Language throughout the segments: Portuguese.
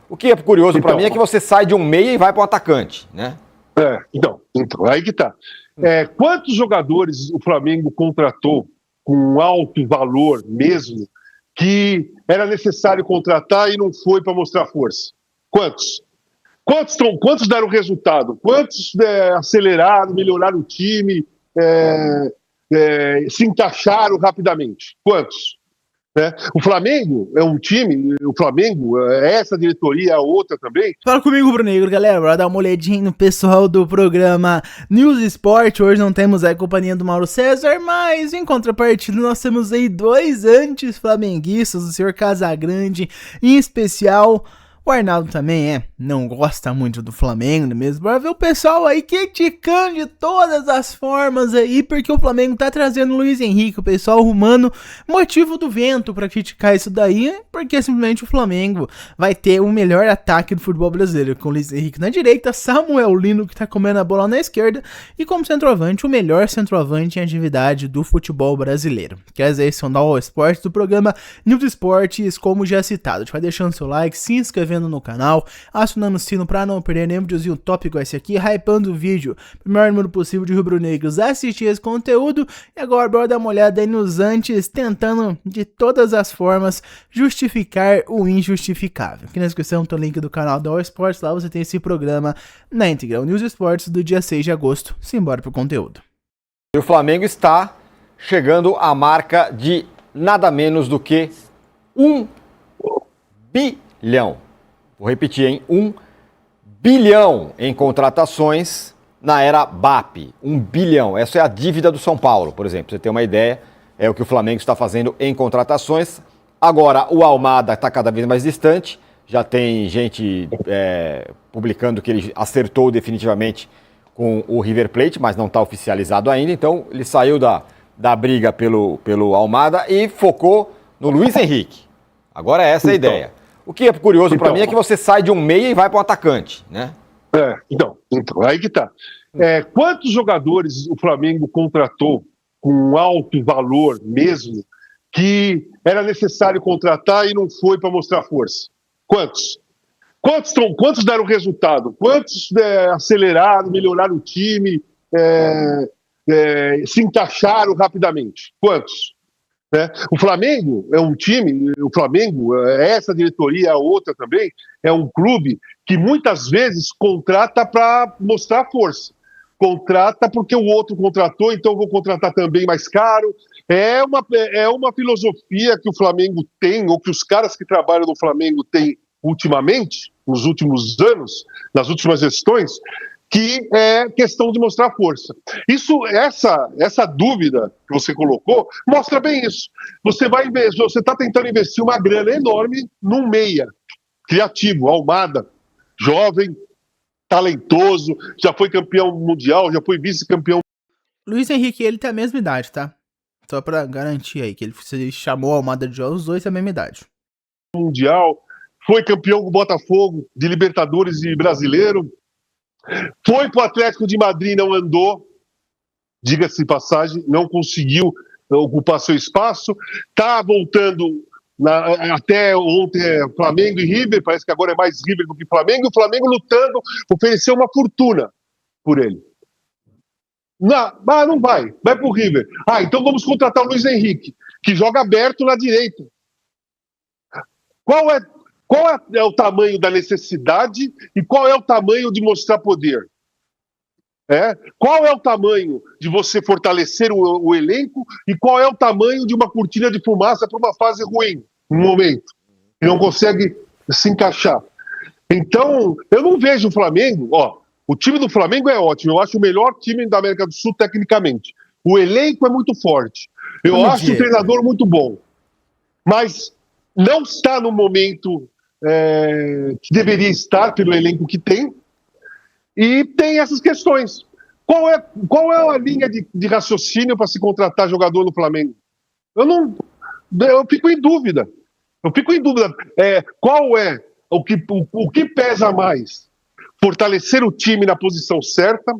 O que é curioso para mim é que você sai de um meia e vai para um atacante, né? Então, aí que tá. Quantos jogadores o Flamengo contratou com alto valor mesmo, que era necessário contratar e não foi para mostrar força? Quantos? Quantos deram resultado? Quantos aceleraram, melhoraram o time, se encaixaram rapidamente? Quantos? O Flamengo é um time, o Flamengo, essa diretoria, a outra também. Fala comigo, Rubro Negro, galera, bora dar uma olhadinha no pessoal do programa News Sport. Hoje não temos a companhia do Mauro César, mas em contrapartida nós temos aí dois anti-flamenguistas, o senhor Casagrande, em especial. O Arnaldo também não gosta muito do Flamengo, não é mesmo? Bora ver o pessoal aí criticando de todas as formas aí, porque o Flamengo tá trazendo o Luiz Henrique, o pessoal arrumando motivo do vento pra criticar isso daí, porque simplesmente o Flamengo vai ter o melhor ataque do futebol brasileiro, com o Luiz Henrique na direita, Samuel Lino que tá comendo a bola na esquerda, e como centroavante, o melhor centroavante em atividade do futebol brasileiro. Quer dizer, esse é o All Sports do programa News Esportes, como já citado. A gente vai deixando seu like, se inscrevendo no canal, acionando o sino para não perder nenhum videozinho top igual esse aqui, hypando o vídeo pro maior número possível de rubro-negros assistir esse conteúdo. E agora bora dar uma olhada aí nos antes, tentando de todas as formas justificar o injustificável. Aqui na descrição tem o link do canal da All Sports, lá você tem esse programa na íntegra, o News Esportes do dia 6 de agosto. Simbora pro conteúdo. E o Flamengo está chegando à marca de nada menos do que 1 bilhão. Vou repetir, hein? 1 bilhão em contratações na era BAP. 1 bilhão. Essa é a dívida do São Paulo, por exemplo. Pra você ter uma ideia, é o que o Flamengo está fazendo em contratações. Agora, o Almada está cada vez mais distante. Já tem gente publicando que ele acertou definitivamente com o River Plate, mas não está oficializado ainda. Então, ele saiu da briga pelo Almada e focou no Luiz Henrique. Agora essa é a ideia. O que é curioso para mim é que você sai de um meia e vai para um atacante, né? Então, aí que tá. Quantos jogadores o Flamengo contratou com alto valor mesmo, que era necessário contratar e não foi para mostrar força? Quantos? Quantos deram resultado? Quantos aceleraram, melhoraram o time, se encaixaram rapidamente? Quantos? O Flamengo é um time, o Flamengo, essa diretoria, a outra também, é um clube que muitas vezes contrata para mostrar força. Contrata porque o outro contratou, então eu vou contratar também mais caro. É uma filosofia que o Flamengo tem, ou que os caras que trabalham no Flamengo têm ultimamente, nos últimos anos, nas últimas gestões, que é questão de mostrar força. Essa dúvida que você colocou mostra bem isso. Você está tentando investir uma grana enorme num meia criativo, Almada, jovem, talentoso, já foi campeão mundial, já foi vice-campeão. Luiz Henrique, ele tem a mesma idade, tá? Só pra garantir aí que ele chamou a Almada de jovem, os dois têm a mesma idade. Mundial, foi campeão com o Botafogo, de Libertadores e Brasileiro. Foi para o Atlético de Madrid, não andou, diga-se de passagem, não conseguiu ocupar seu espaço. Está voltando até ontem Flamengo e River, parece que agora é mais River do que Flamengo. O Flamengo lutando, ofereceu uma fortuna por ele. Não vai para o River. Então vamos contratar o Luiz Henrique, que joga aberto na direita. Qual é o tamanho da necessidade e qual é o tamanho de mostrar poder? Qual é o tamanho de você fortalecer o elenco e qual é o tamanho de uma cortina de fumaça para uma fase ruim, no momento, que não consegue se encaixar? Então, eu não vejo o Flamengo... o time do Flamengo é ótimo, eu acho o melhor time da América do Sul tecnicamente. O elenco é muito forte. Eu acho o treinador muito bom. Mas não está no momento que deveria estar pelo elenco que tem, e tem essas questões. Qual é a linha de raciocínio para se contratar jogador no Flamengo? Eu fico em dúvida. Qual é o que pesa mais? Fortalecer o time na posição certa,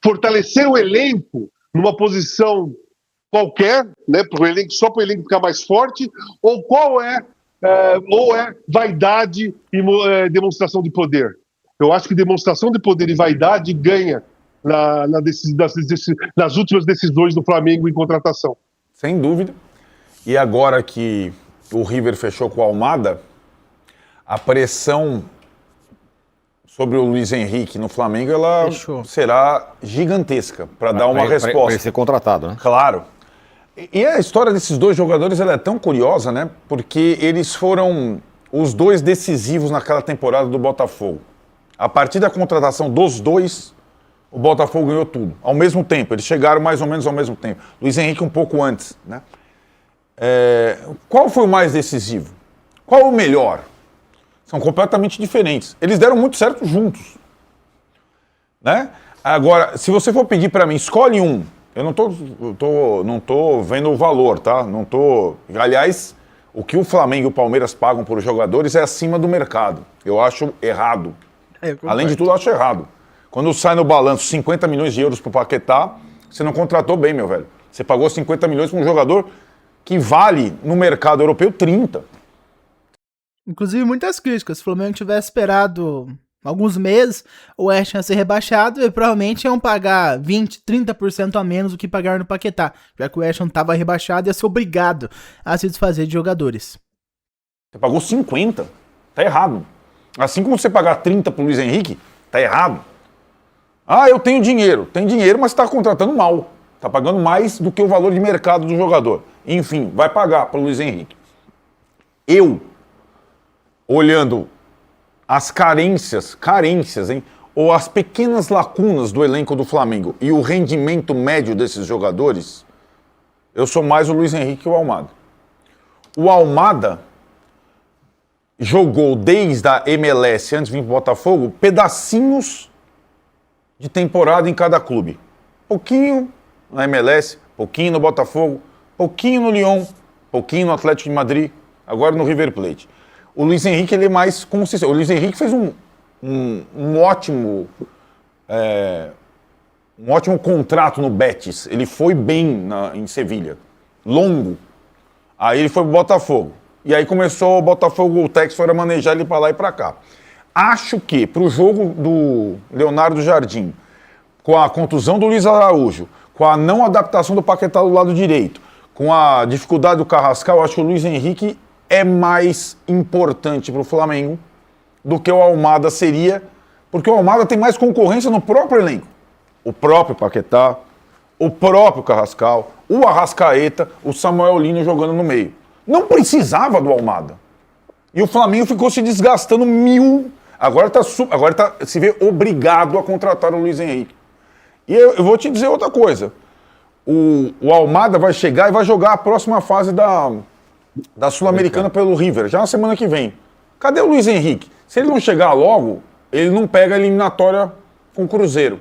fortalecer o elenco numa posição qualquer, né, só para o elenco ficar mais forte, ou qual é ou é vaidade e demonstração de poder? Eu acho que demonstração de poder e vaidade ganha nas últimas decisões do Flamengo em contratação. Sem dúvida. E agora que o River fechou com o Almada, a pressão sobre o Luiz Henrique no Flamengo ela será gigantesca para dar uma resposta. Para ele ser contratado, né? Claro. E a história desses dois jogadores ela é tão curiosa, né? Porque eles foram os dois decisivos naquela temporada do Botafogo. A partir da contratação dos dois, o Botafogo ganhou tudo. Ao mesmo tempo, eles chegaram mais ou menos ao mesmo tempo. Luiz Henrique um pouco antes, né? Qual foi o mais decisivo? Qual o melhor? São completamente diferentes. Eles deram muito certo juntos, né? Agora, se você for pedir para mim, escolhe um. Eu não tô vendo o valor, tá? Não tô. Aliás, o que o Flamengo e o Palmeiras pagam por jogadores é acima do mercado. Eu acho errado. Além de tudo, eu acho errado. Quando sai no balanço 50 milhões de euros pro Paquetá, você não contratou bem, meu velho. Você pagou 50 milhões para um jogador que vale no mercado europeu 30. Inclusive, muitas críticas. Se o Flamengo tivesse esperado alguns meses, o West ia ser rebaixado e provavelmente iam pagar 20%, 30% a menos do que pagaram no Paquetá. Já que o West estava rebaixado, ia ser obrigado a se desfazer de jogadores. Você pagou 50. Tá errado. Assim como você pagar 30 pro Luiz Henrique, tá errado. Ah, eu tenho dinheiro. Tem dinheiro, mas está contratando mal. Está pagando mais do que o valor de mercado do jogador. Enfim, vai pagar para o Luiz Henrique. Eu, olhando as carências, hein? Ou as pequenas lacunas do elenco do Flamengo e o rendimento médio desses jogadores, eu sou mais o Luiz Henrique que o Almada. O Almada jogou desde a MLS, antes de vir para o Botafogo, pedacinhos de temporada em cada clube. Pouquinho na MLS, pouquinho no Botafogo, pouquinho no Lyon, pouquinho no Atlético de Madrid, agora no River Plate. O Luiz Henrique ele é mais consistente. O Luiz Henrique fez um ótimo contrato no Betis. Ele foi bem em Sevilha, longo. Aí ele foi pro Botafogo. E aí começou o Botafogo, o Tex foi a manejar ele para lá e para cá. Acho que pro jogo do Leonardo Jardim, com a contusão do Luiz Araújo, com a não adaptação do Paquetá do lado direito, com a dificuldade do Carrascal, acho que o Luiz Henrique é mais importante para o Flamengo do que o Almada seria, porque o Almada tem mais concorrência no próprio elenco. O próprio Paquetá, o próprio Carrascal, o Arrascaeta, o Samuel Lino jogando no meio. Não precisava do Almada. E o Flamengo ficou se desgastando Agora se vê obrigado a contratar o Luiz Henrique. E eu vou te dizer outra coisa. O Almada vai chegar e vai jogar a próxima fase da Sul-Americana pelo River, já na semana que vem. Cadê o Luiz Henrique? Se ele não chegar logo, ele não pega a eliminatória com o Cruzeiro.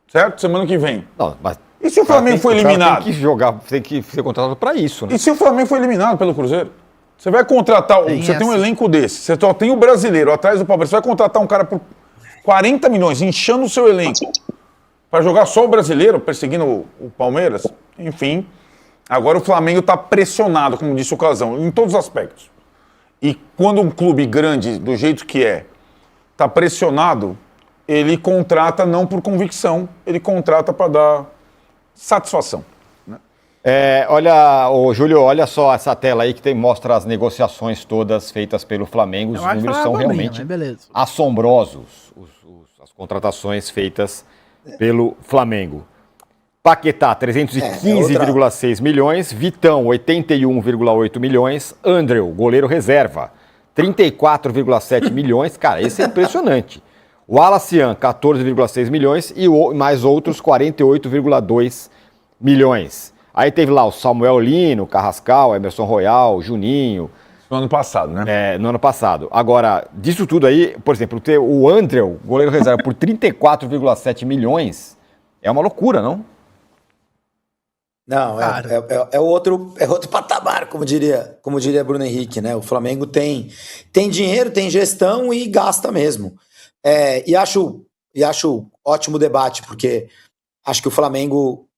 Certo? Semana que vem. Não, mas e se o Flamengo for eliminado? Tem que ser contratado para isso, né? E se o Flamengo for eliminado pelo Cruzeiro? Você vai contratar, você tem um elenco desse, você só tem o brasileiro atrás do Palmeiras, você vai contratar um cara por 40 milhões, inchando o seu elenco, para jogar só o brasileiro, perseguindo o Palmeiras? Enfim, agora o Flamengo está pressionado, como disse o Casão, em todos os aspectos. E quando um clube grande, do jeito que está pressionado, ele contrata não por convicção, ele contrata para dar satisfação. Olha, Júlio, olha só essa tela aí que mostra as negociações todas feitas pelo Flamengo. Os números são realmente assombrosos, as contratações feitas pelo Flamengo. Paquetá, 315,6 milhões. Vitão, 81,8 milhões. Andréu, goleiro reserva, 34,7 milhões. Cara, esse é impressionante. O Alacian, 14,6 milhões. E mais outros, 48,2 milhões. Aí teve lá o Samuel Lino, Carrascal, Emerson Royal, Juninho. No ano passado, né? No ano passado. Agora, disso tudo aí, por exemplo, ter o Andréu, goleiro reserva, por 34,7 milhões, é uma loucura, não? Não, é outro patamar, como diria Bruno Henrique, né? O Flamengo tem dinheiro, tem gestão e gasta mesmo. E acho ótimo debate, porque acho que o Flamengo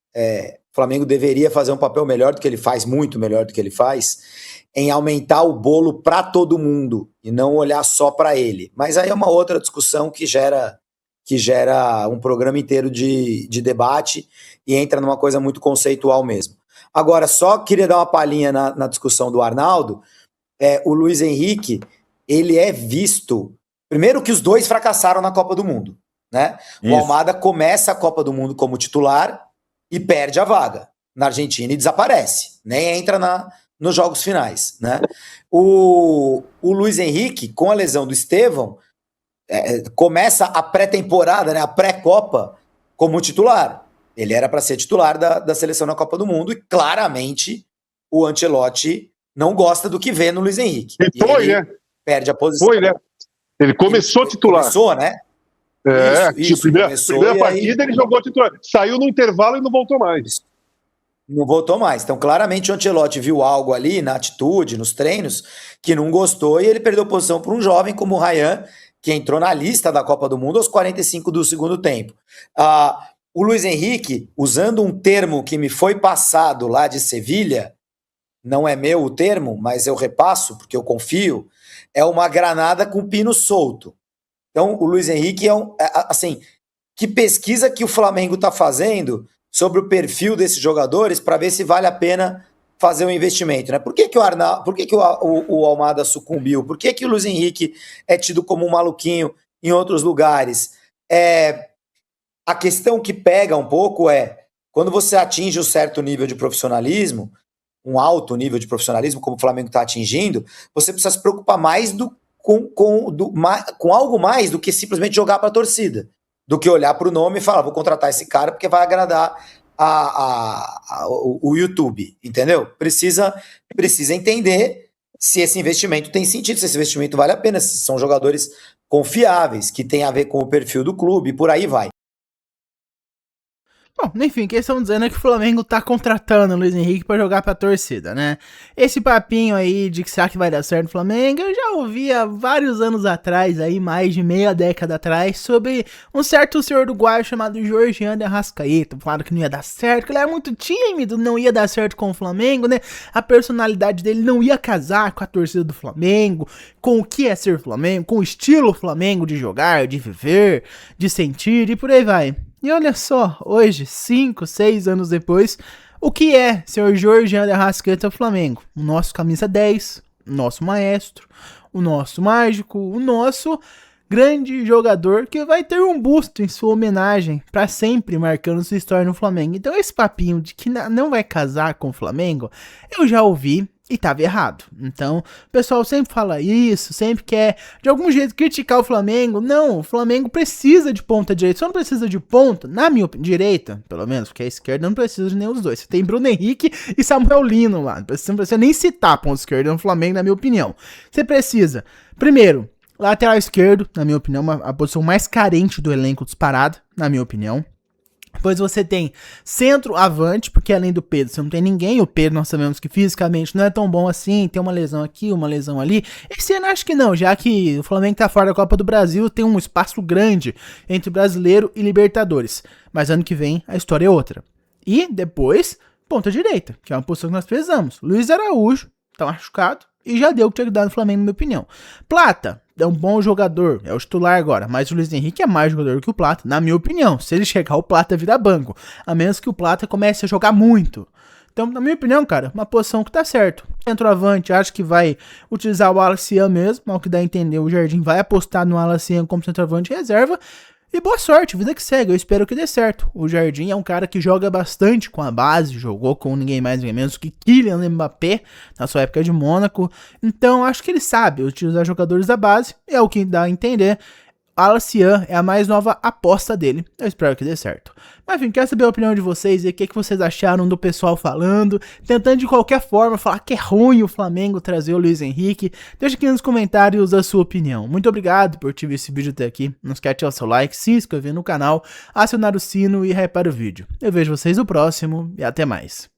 deveria fazer um papel melhor do que ele faz, muito melhor do que ele faz, em aumentar o bolo para todo mundo e não olhar só para ele. Mas aí é uma outra discussão que gera um programa inteiro de debate e entra numa coisa muito conceitual mesmo. Agora, só queria dar uma palhinha na discussão do Arnaldo. O Luiz Henrique, ele é visto... Primeiro que os dois fracassaram na Copa do Mundo, né? O Almada começa a Copa do Mundo como titular e perde a vaga na Argentina e desaparece, nem entra nos jogos finais, né? O Luiz Henrique, com a lesão do Estevão, começa a pré-temporada, né, a pré-Copa, como titular. Ele era para ser titular da seleção na Copa do Mundo e claramente o Ancelotti não gosta do que vê no Luiz Henrique. E foi, né? Perde a posição. Foi, né? Ele começou titular. Começou, né? Isso, primeira partida ele jogou titular. Saiu no intervalo e não voltou mais. Não voltou mais. Então, claramente, o Ancelotti viu algo ali na atitude, nos treinos, que não gostou e ele perdeu posição para um jovem como o Ryan, que entrou na lista da Copa do Mundo aos 45 do segundo tempo. O Luiz Henrique, usando um termo que me foi passado lá de Sevilha, não é meu o termo, mas eu repasso porque eu confio, é uma granada com pino solto. Então, o Luiz Henrique assim, que pesquisa que o Flamengo está fazendo sobre o perfil desses jogadores para ver se vale a pena fazer um investimento, né? Por que o Almada sucumbiu? Por que o Luiz Henrique é tido como um maluquinho em outros lugares? A questão que pega um pouco quando você atinge um certo nível de profissionalismo, um alto nível de profissionalismo, como o Flamengo está atingindo, você precisa se preocupar mais com algo mais do que simplesmente jogar para a torcida, do que olhar para o nome e falar, vou contratar esse cara porque vai agradar o YouTube, entendeu? Precisa entender se esse investimento tem sentido, se esse investimento vale a pena, se são jogadores confiáveis, que tem a ver com o perfil do clube, e por aí vai. Bom, enfim, o que eles estão dizendo é que o Flamengo tá contratando o Luiz Henrique pra jogar pra torcida, né? Esse papinho aí de que será que vai dar certo no Flamengo, eu já ouvi há vários anos atrás, aí mais de meia década atrás, sobre um certo senhor uruguaio chamado Georgiano de Arrascaeta. Falaram que não ia dar certo, que ele era muito tímido, não ia dar certo com o Flamengo, né? A personalidade dele não ia casar com a torcida do Flamengo, com o que é ser Flamengo, com o estilo Flamengo de jogar, de viver, de sentir e por aí vai. E olha só, hoje, 5, 6 anos depois, o que é senhor Georgiano de Arrascaeta ao Flamengo? O nosso camisa 10, o nosso maestro, o nosso mágico, o nosso grande jogador que vai ter um busto em sua homenagem para sempre marcando sua história no Flamengo. Então esse papinho de que não vai casar com o Flamengo, eu já ouvi e tava errado. Então, o pessoal sempre fala isso, sempre quer de algum jeito criticar o Flamengo. Não, o Flamengo precisa de ponta direita, só não precisa de ponta, na minha opinião, direita, pelo menos, porque a esquerda não precisa de nenhum dos dois. Você tem Bruno Henrique e Samuel Lino lá, você não precisa nem citar ponta esquerda no Flamengo, na minha opinião. Você precisa, primeiro, lateral esquerdo, na minha opinião, a posição mais carente do elenco disparado, na minha opinião. Depois você tem centroavante, porque além do Pedro você não tem ninguém. O Pedro nós sabemos que fisicamente não é tão bom assim, tem uma lesão aqui, uma lesão ali. Esse ano acho que não, já que o Flamengo tá fora da Copa do Brasil, tem um espaço grande entre Brasileiro e Libertadores. Mas ano que vem a história é outra. E depois, ponta direita, que é uma posição que nós precisamos. Luiz Araújo tá machucado e já deu o que tinha que dar no Flamengo, na minha opinião. Plata é um bom jogador, é o titular agora, mas o Luiz Henrique é mais jogador que o Plata, na minha opinião. Se ele chegar, o Plata vira banco, a menos que o Plata comece a jogar muito. Então, na minha opinião, cara, uma posição que tá certo. Centroavante, acho que vai utilizar o Wallace mesmo, ao que dá a entender, o Jardim vai apostar no Wallace como centroavante reserva. E boa sorte, vida que segue, eu espero que dê certo. O Jardim é um cara que joga bastante com a base, jogou com ninguém mais ninguém menos que Kylian Mbappé na sua época de Mônaco. Então acho que ele sabe utilizar jogadores da base, é o que dá a entender. Alacian é a mais nova aposta dele, eu espero que dê certo. Mas enfim, quero saber a opinião de vocês e o que vocês acharam do pessoal falando, tentando de qualquer forma falar que é ruim o Flamengo trazer o Luiz Henrique. Deixa aqui nos comentários a sua opinião. Muito obrigado por ter visto esse vídeo até aqui, não esquece de deixar o seu like, se inscrever no canal, acionar o sino e hypar o vídeo. Eu vejo vocês no próximo e até mais.